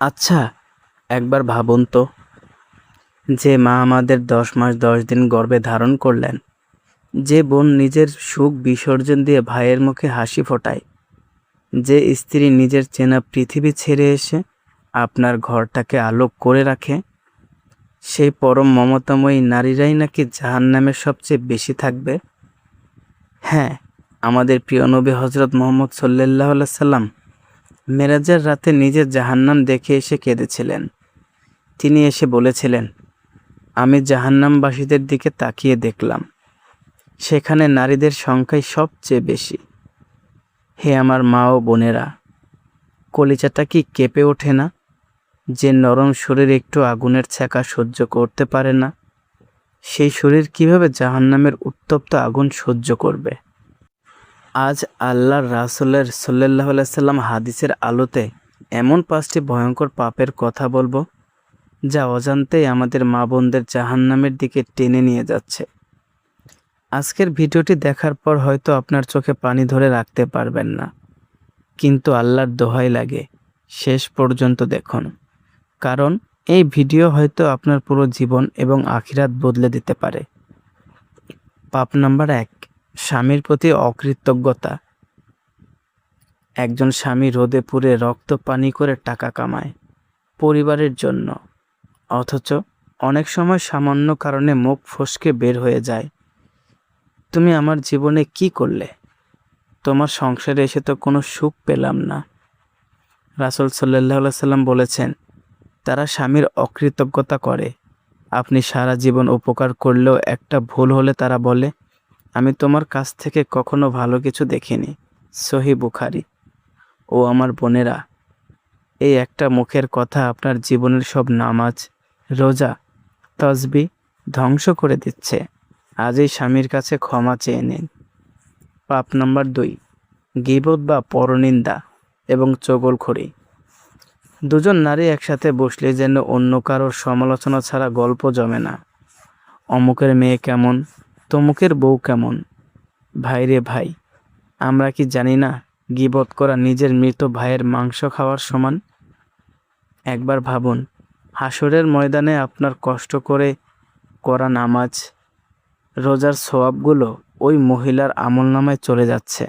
আচ্ছা, একবার ভাবুন তো, যে মা আমাদের 10 মাস 10 দিন গর্ভে ধারণ করলেন, যে বোন নিজের সুখ বিসর্জন দিয়ে ভাইয়ের মুখে হাসি ফোটায়, যে স্ত্রী নিজের চেনা পৃথিবী ছেড়ে এসে আপনার ঘরটাকে আলো করে রাখে, সেই পরম মমতাময়ী নারীরাই নাকি জাহান্নামের সবচেয়ে বেশি থাকবে। হ্যাঁ, আমাদের প্রিয় নবী হজরত মুহাম্মদ সাল্লাল্লাহু আলাইহি সাল্লাম মেরাজের রাতে নিজের জাহান্নাম দেখে এসে কেঁদেছিলেন। তিনি এসে বলেছিলেন, আমি জাহান্নামবাসীদের দিকে তাকিয়ে দেখলাম, সেখানে নারীদের সংখ্যাই সবচেয়ে বেশি। হে আমার মা ও বোনেরা, কলিজাটা কি কেঁপে ওঠে না? যে নরম শরীর একটু আগুনের ছ্যাঁকা সহ্য করতে পারে না, সেই শরীর কিভাবে জাহান্নামের উত্তপ্ত আগুন সহ্য করবে? আজ আল্লাহর রাসূলের সাল্লাল্লাহু আলাইহি সাল্লাম হাদিসের আলোতে এমন 5টি ভয়ঙ্কর পাপের কথা বলবো, যা অজান্তেই আমাদের মা বোনদের জাহান্নামের দিকে টেনে নিয়ে যাচ্ছে। আজকের ভিডিওটি দেখার পর হয়তো আপনার চোখে পানি ধরে রাখতে পারবেন না, কিন্তু আল্লাহর দোহাই লাগে শেষ পর্যন্ত দেখুন, কারণ এই ভিডিও হয়তো আপনার পুরো জীবন এবং আখিরাত বদলে দিতে পারে। পাপ নাম্বার 1, স্বামীর প্রতি অকৃতজ্ঞতা। একজন স্বামী রোদে পুড়ে রক্ত পানি করে টাকা কামায় পরিবারের জন্য, অথচ অনেক সময় সামান্য কারণে মুখ ফসকে বের হয়ে যায়, তুমি আমার জীবনে কি করলে? তোমার সংসারে এসে তো কোনো সুখ পেলাম না। রাসূল সাল্লাল্লাহু আলাইহি সাল্লাম বলেছেন, তারা স্বামীর অকৃতজ্ঞতা করে। আপনি সারা জীবন উপকার করলেও একটা ভুল হলে তারা বলে, আমি তোমার কাছ থেকে কখনো ভালো কিছু দেখিনি। সহিহ বুখারী। ও আমার বোনেরা, এই একটা মুখের কথা আপনার জীবনের সব নামাজ, রোজা, তসবিহ ধ্বংস করে দিচ্ছে। আজই স্বামীর কাছে ক্ষমা চেয়ে নিন। পাপ নাম্বার 2, গীবত বা পরনিন্দা এবং চগলখড়ি। দুজন নারী একসাথে বসলে যেন অন্য কারোর সমালোচনা ছাড়া গল্প জমে না। অমুকের মেয়ে কেমন, তমুকের বউ কেমন। ভাই রে ভাই, আমরা কি জানি না গীবত করা নিজের মৃত ভাইয়ের মাংস খাওয়ার সমান? একবার ভাবুন, হাসরের ময়দানে আপনার কষ্ট করে করা নামাজ, রোজার সওয়াবগুলো ওই মহিলার আমলনামায় চলে যাচ্ছে,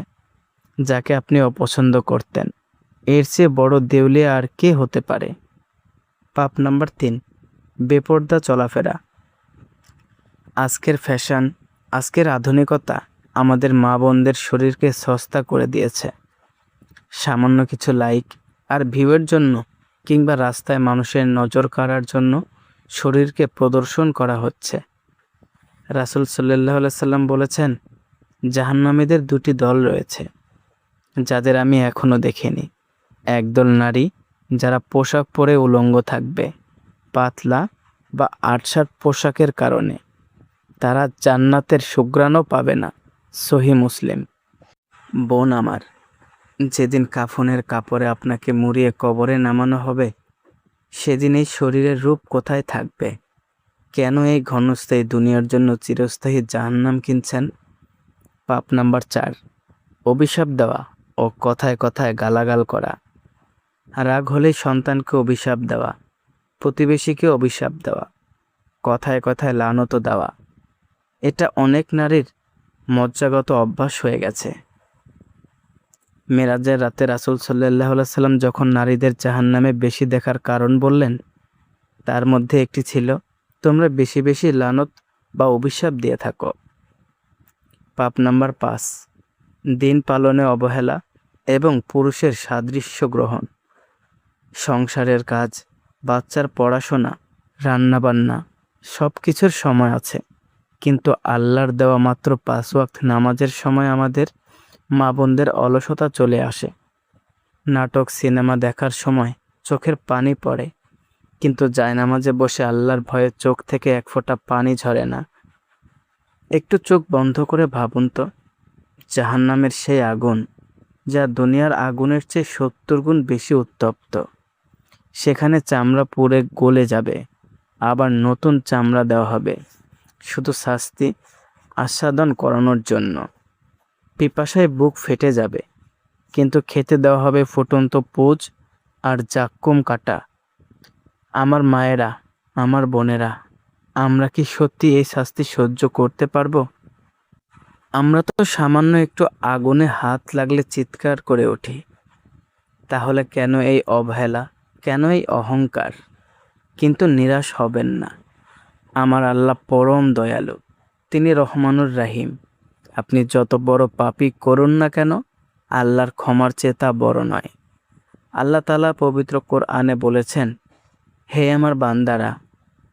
যাকে আপনি অপছন্দ করতেন। এর চেয়ে বড় দেউলিয়া আর কে হতে পারে? পাপ নাম্বার 3, বেপরদা চলাফেরা। আজকের ফ্যাশন, আজকের আধুনিকতা আমাদের মা বোনদের শরীরকে সস্তা করে দিয়েছে। সামান্য কিছু লাইক আর ভিউয়ের জন্য কিংবা রাস্তায় মানুষের নজর কাড়ার জন্য শরীরকে প্রদর্শন করা হচ্ছে। রাসূল সাল্লাল্লাহু আলাইহি সাল্লাম বলেছেন, জাহান্নামীদের 2টি দল রয়েছে, যাদের আমি এখনো দেখিনি। একদল নারী যারা পোশাক পরে উলঙ্গ থাকবে, পাতলা বা আঁটসাঁট পোশাকের কারণে তারা জান্নাতের সুঘ্রাণও পাবে না। সহিহ মুসলিম। বোন আমার, যেদিন কাফনের কাপড়ে আপনাকে মুড়িয়ে কবরে নামানো হবে, সেদিন এই শরীরের রূপ কোথায় থাকবে? কেন এই ঘনস্থায়ী দুনিয়ার জন্য চিরস্থায়ী জাহান্নাম কিনছেন? পাপ নাম্বার 4, অভিশাপ দেওয়া ও কথায় কথায় গালাগাল করা। রাগ হলেই সন্তানকে অভিশাপ দেওয়া, প্রতিবেশীকে অভিশাপ দেওয়া, কথায় কথায় লানত দেওয়া, এটা অনেক নারীর মজ্জাগত অভ্যাস হয়ে গেছে। মেরাজের রাতে রাসূল সাল্লাল্লাহু আলাইহি সাল্লাম যখন নারীদের জাহান্নামে বেশি দেখার কারণ বললেন, তার মধ্যে একটি ছিল, তোমরা বেশি বেশি লানত বা অভিশাপ দিয়ে থাকো। পাপ নাম্বার 5, দিন পালনে অবহেলা এবং পুরুষের সাদৃশ্য গ্রহণ। সংসারের কাজ, বাচ্চার পড়াশোনা, রান্নাবান্না সব কিছুর সময় আছে, কিন্তু আল্লাহর দেওয়া মাত্র 5 ওয়াক্ত নামাজের সময় আমাদের মা বোনদের অলসতা চলে আসে। নাটক সিনেমা দেখার সময় চোখের পানি পড়ে, কিন্তু জায়নামাজে বসে আল্লাহর ভয়ে চোখ থেকে এক ফোঁটা পানি ঝরে না। একটু চোখ বন্ধ করে ভাবুন তো, জাহান্নামের সেই আগুন, যা দুনিয়ার আগুনের চেয়ে 70 গুণ বেশি উত্তপ্ত, সেখানে চামড়া পুড়ে গলে যাবে, আবার নতুন চামড়া দেওয়া হবে, শুধু শাস্তি আস্বাদন করানোর জন্য। পিপাসায় বুক ফেটে যাবে, কিন্তু খেতে দেওয়া হবে ফুটন্ত পুঁজ আর জাক্কুম কাটা আমার মায়েরা, আমার বোনেরা, আমরা কি সত্যি এই শাস্তি সহ্য করতে পারবো? আমরা তো সামান্য একটু আগুনে হাত লাগলে চিৎকার করে উঠি। তাহলে কেন এই অবহেলা, কেন এই অহংকার? কিন্তু নিরাশ হবেন না। আমার আল্লাহ পরম দয়ালু, তিনি রহমানুর রাহিম। আপনি যত বড় পাপই করুন না কেন, আল্লাহর ক্ষমার চেয়ে তা বড় নয়। আল্লাহ তাআলা পবিত্র কোরআনে বলেছেন, হে আমার বান্দারা,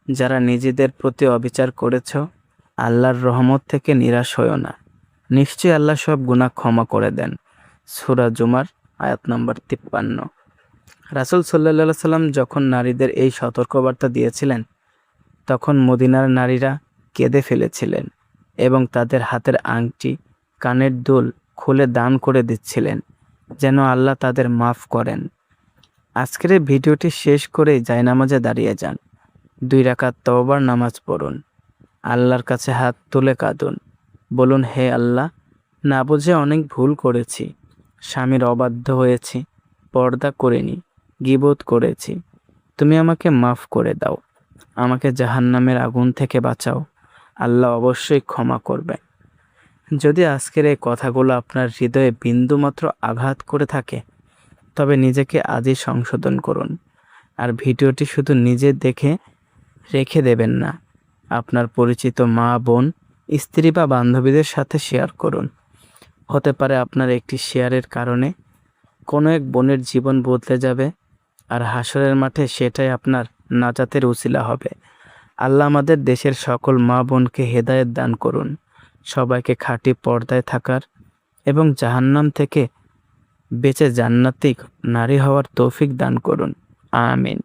যারা নিজেদের প্রতি অবিচার করেছ, আল্লাহর রহমত থেকে নিরাশ হইও না। নিশ্চয়ই আল্লাহ সব গুনাহ ক্ষমা করে দেন। সূরা জুমার আয়াত নম্বর 53। রাসূল সাল্লাল্লাহু আলাইহি সাল্লাম যখন নারীদের এই সতর্কবার্তা দিয়েছিলেন, তখন মদিনার নারীরা কেঁদে ফেলেছিলেন এবং তাদের হাতের আংটি, কানের দুল খুলে দান করে দিচ্ছিলেন, যেন আল্লাহ তাদের মাফ করেন। আজকের এই ভিডিওটি শেষ করেই জায়নামাজে দাঁড়িয়ে যান। 2 রাকাত তওবার নামাজ পড়ুন। আল্লাহর কাছে হাত তুলে কাঁদুন। বলুন, হে আল্লাহ, না বুঝে অনেক ভুল করেছি। স্বামীর অবাধ্য হয়েছি, পর্দা করিনি, গীবত করেছি। তুমি আমাকে মাফ করে দাও। আমাকে জাহান্নামের আগুন থেকে বাঁচাও। আল্লাহ অবশ্যই ক্ষমা করবে। যদি আজকের এই কথাগুলো আপনার হৃদয়ে বিন্দুমাত্র আঘাত করে থাকে, তবে নিজেকে আজই সংশোধন করুন। আর ভিডিওটি শুধু নিজে দেখে রেখে দেবেন না, আপনার পরিচিত মা, বোন, স্ত্রী বা বান্ধবীদের সাথে শেয়ার করুন। হতে পারে আপনার একটি শেয়ারের কারণে কোনো এক বোনের জীবন বদলে যাবে, আর হাসরের মাঠে সেটাই আপনার নাজাতের উসিলা হবে। আল্লাহ আমাদের দেশের সকল মা বোনকে হেদায়েত দান করুন। সবাইকে খাঁটি পর্দায় থাকার এবং জাহান্নাম থেকে বেঁচে জান্নাতি নারী হওয়ার তৌফিক দান করুন। আমিন।